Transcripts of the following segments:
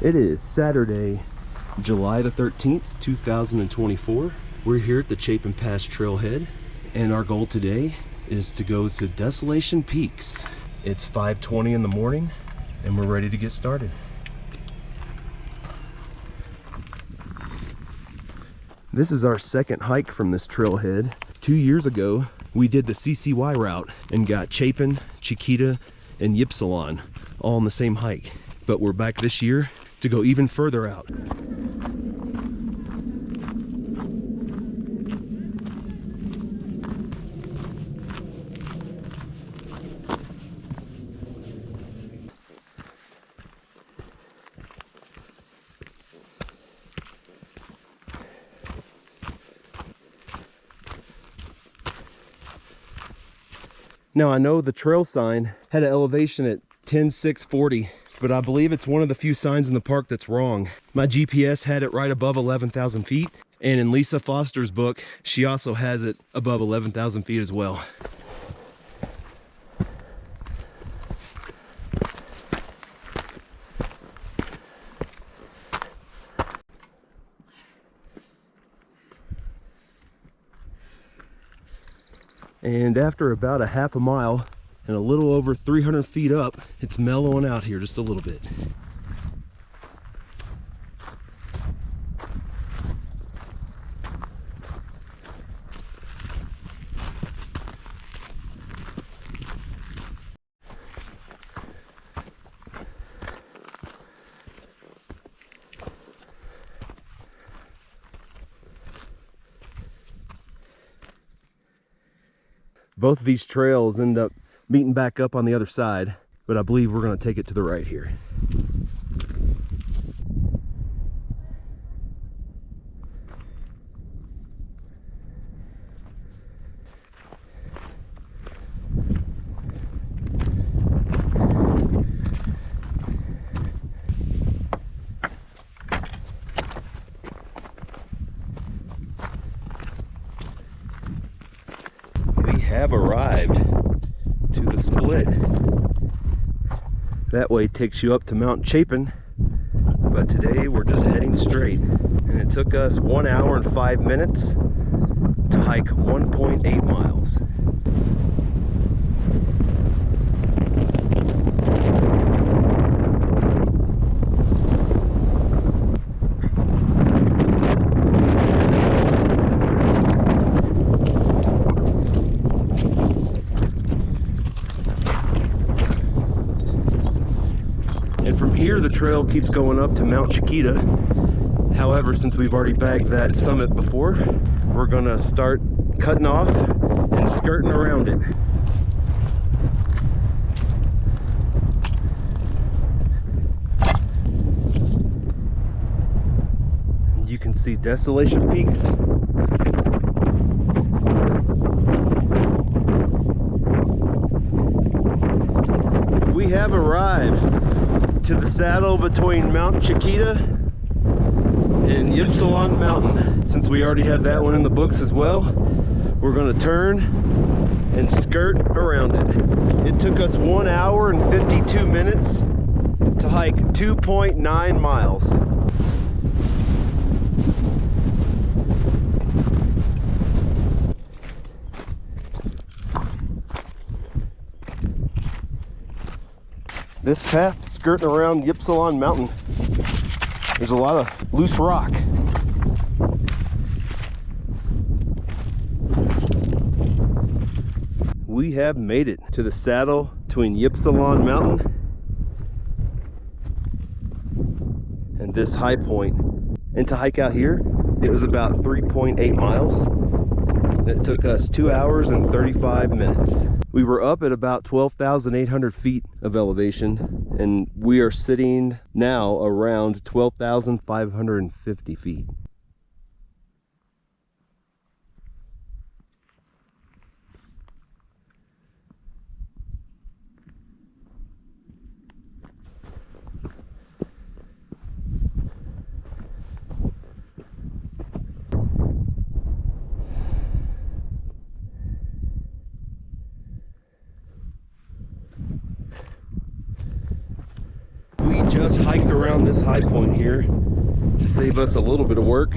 It is Saturday, July the 13th, 2024. We're here at the Chapin Pass Trailhead, and our goal today is to go to Desolation Peaks. It's 5:20 in the morning, and we're ready to get started. This is our second hike from this trailhead. 2 years ago, we did the CCY route and got Chapin, Chiquita, and Ypsilon all on the same hike. But we're back this year to go even further out. Now I know the trail sign had an elevation at 10,640, but I believe it's one of the few signs in the park that's wrong. My GPS had it right above 11,000 feet, and in Lisa Foster's book, she also has it above 11,000 feet as well. And after about a half a mile and a little over 300 feet up, it's mellowing out here just a little bit. Both of these trails end up meeting back up on the other side, but I believe we're going to take it to the right here. Have arrived to the split. That way takes you up to Mount Chapin, but today we're just heading straight, and it took us 1 hour and 5 minutes to hike 1.8 miles. From here, the trail keeps going up to Mount Chiquita. However, since we've already bagged that summit before, we're gonna start cutting off and skirting around it. You can see Desolation Peaks. We have arrived to the saddle between Mount Chiquita and Ypsilon Mountain. Since we already have that one in the books as well, we're going to turn and skirt around it. It took us 1 hour and 52 minutes to hike 2.9 miles. This path skirting around Ypsilon Mountain, there's a lot of loose rock. We have made it to the saddle between Ypsilon Mountain and this high point. And to hike out here, it was about 3.8 miles. That took us 2 hours and 35 minutes. We were up at about 12,800 feet of elevation, and we are sitting now around 12,550 feet. just hiked around this high point here to save us a little bit of work.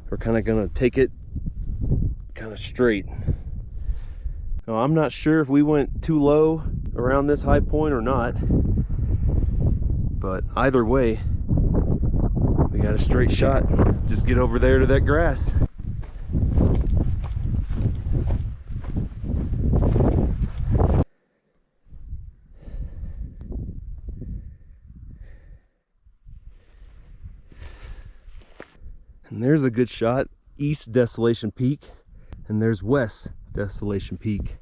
We're kind of gonna take it kind of straight. Now, I'm not sure if we went too low around this high point or not, but either way, we got a straight shot. Just get over there to that grass. And there's a good shot, East Desolation Peak, and there's West Desolation Peak.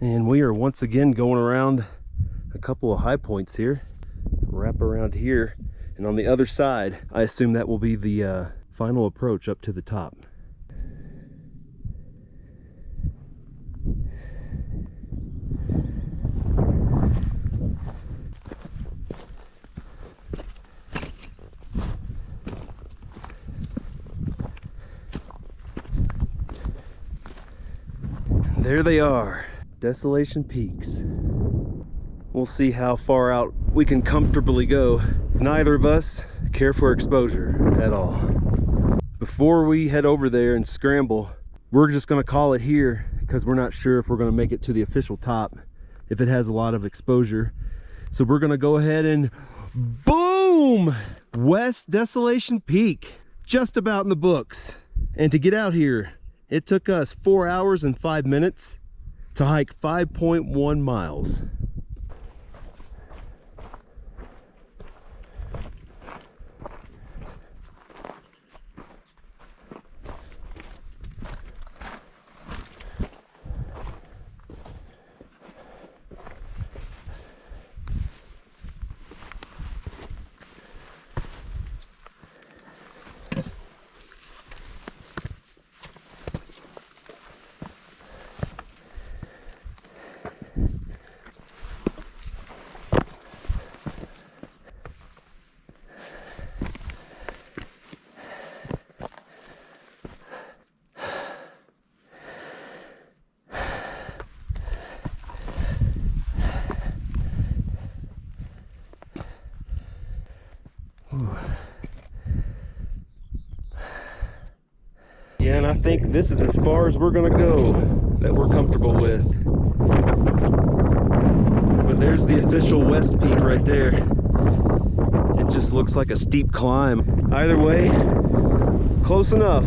And we are once again going around a couple of high points here. Wrap around here, and on the other side, I assume that will be the final approach up to the top. There they are, Desolation Peaks. We'll see how far out we can comfortably go. Neither of us care for exposure at all. Before we head over there and scramble, we're just gonna call it here because we're not sure if we're gonna make it to the official top if it has a lot of exposure. So we're gonna go ahead and boom! West Desolation Peak, just about in the books. And to get out here, it took us 4 hours and 5 minutes to hike 5.1 miles. Yeah, and I think this is as far as we're gonna go that we're comfortable with. But there's the official West Peak right there. It just looks like a steep climb. Either way, close enough.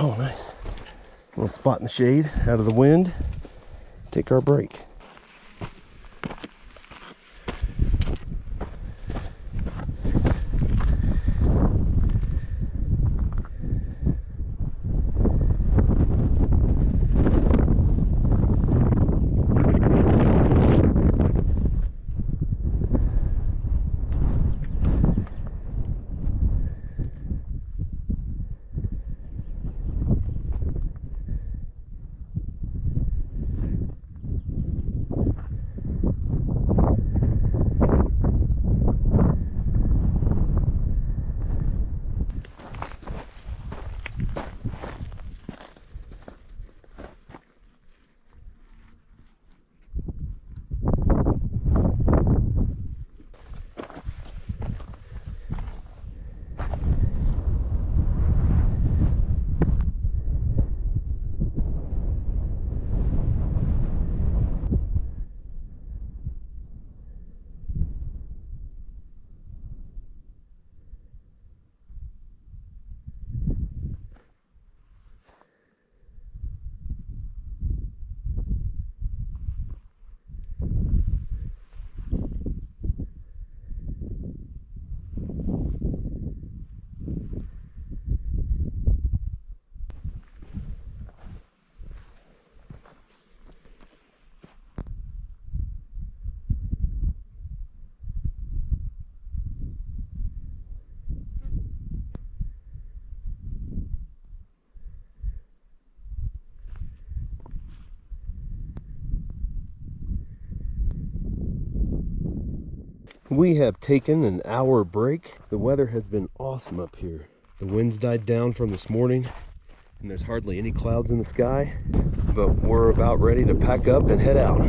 Oh, nice. A little spot in the shade, out of the wind. Take our break. We have taken an hour break. The weather has been awesome up here. The winds died down from this morning and there's hardly any clouds in the sky, but we're about ready to pack up and head out.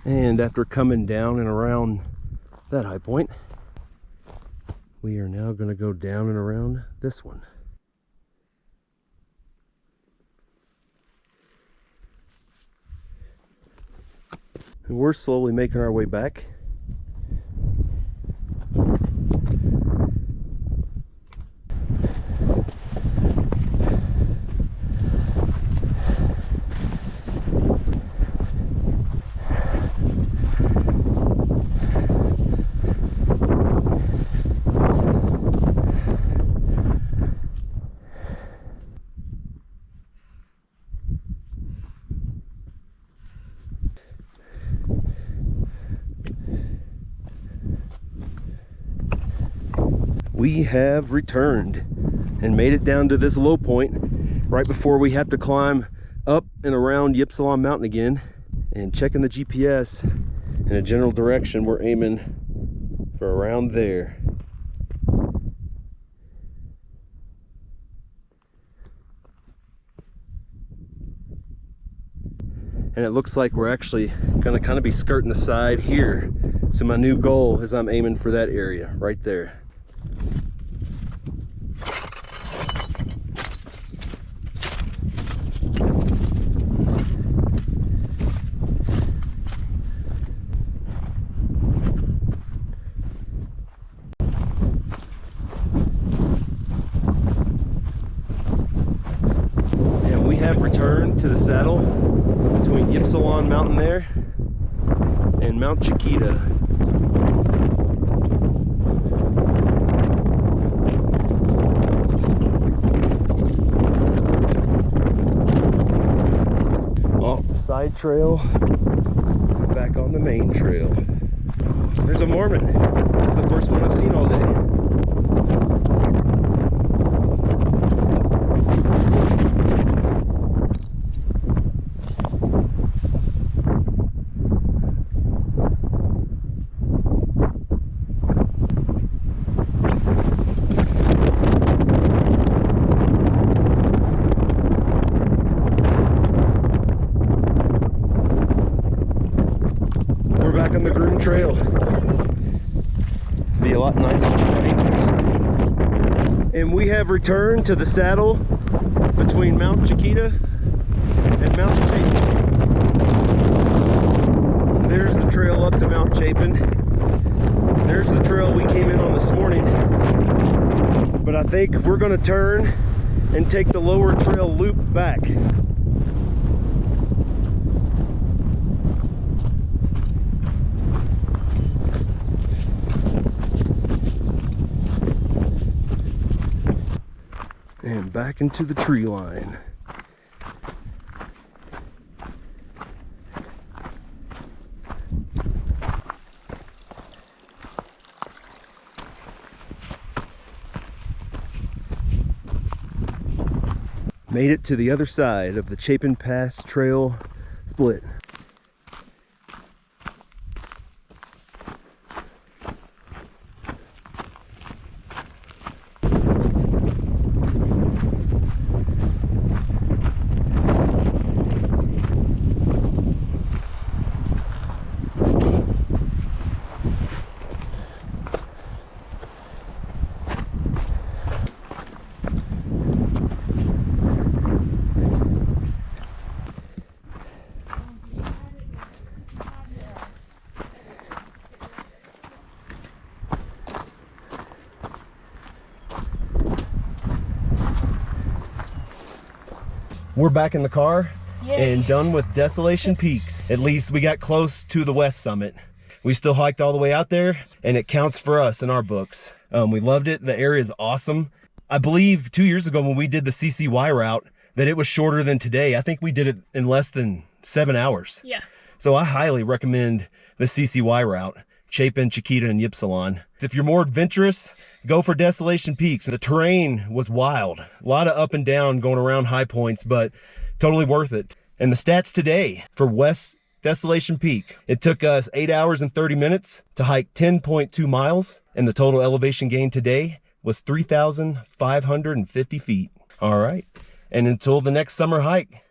And after coming down and around that high point, we are now going to go down and around this one. And we're slowly making our way back. We have returned and made it down to this low point right before we have to climb up and around Ypsilon Mountain again. And checking the GPS in a general direction, we're aiming for around there. And it looks like we're actually going to kind of be skirting the side here. So my new goal is I'm aiming for that area right there. And we have returned to the saddle between Ypsilon Mountain there and Mount Chiquita. Off the side trail, back on the main trail. There's a Mormon. It's the first one I've seen all day. We're back on the groomed trail. Be a lot nicer tonight. And we have returned to the saddle between Mount Chiquita and Mount Chapin. There's the trail up to Mount Chapin. There's the trail we came in on this morning. But I think we're going to turn and take the lower trail loop back. And back into the tree line. Made it to the other side of the Chapin Pass Trail split. We're back in the car. Yay. And done with Desolation Peaks. At least we got close to the west summit. we still hiked all the way out there, and it counts for us in our books. We loved it. The area is awesome. I believe 2 years ago when we did the CCY route that it was shorter than today. I think we did it in less than 7 hours. Yeah. So I highly recommend the CCY route, Chapin, Chiquita, and Ypsilanti. If you're more adventurous, go for Desolation Peaks. The terrain was wild. A lot of up and down going around high points, but totally worth it. And the stats today for West Desolation Peak, it took us 8 hours and 30 minutes to hike 10.2 miles, and the total elevation gain today was 3,550 feet. All right. And until the next summer hike,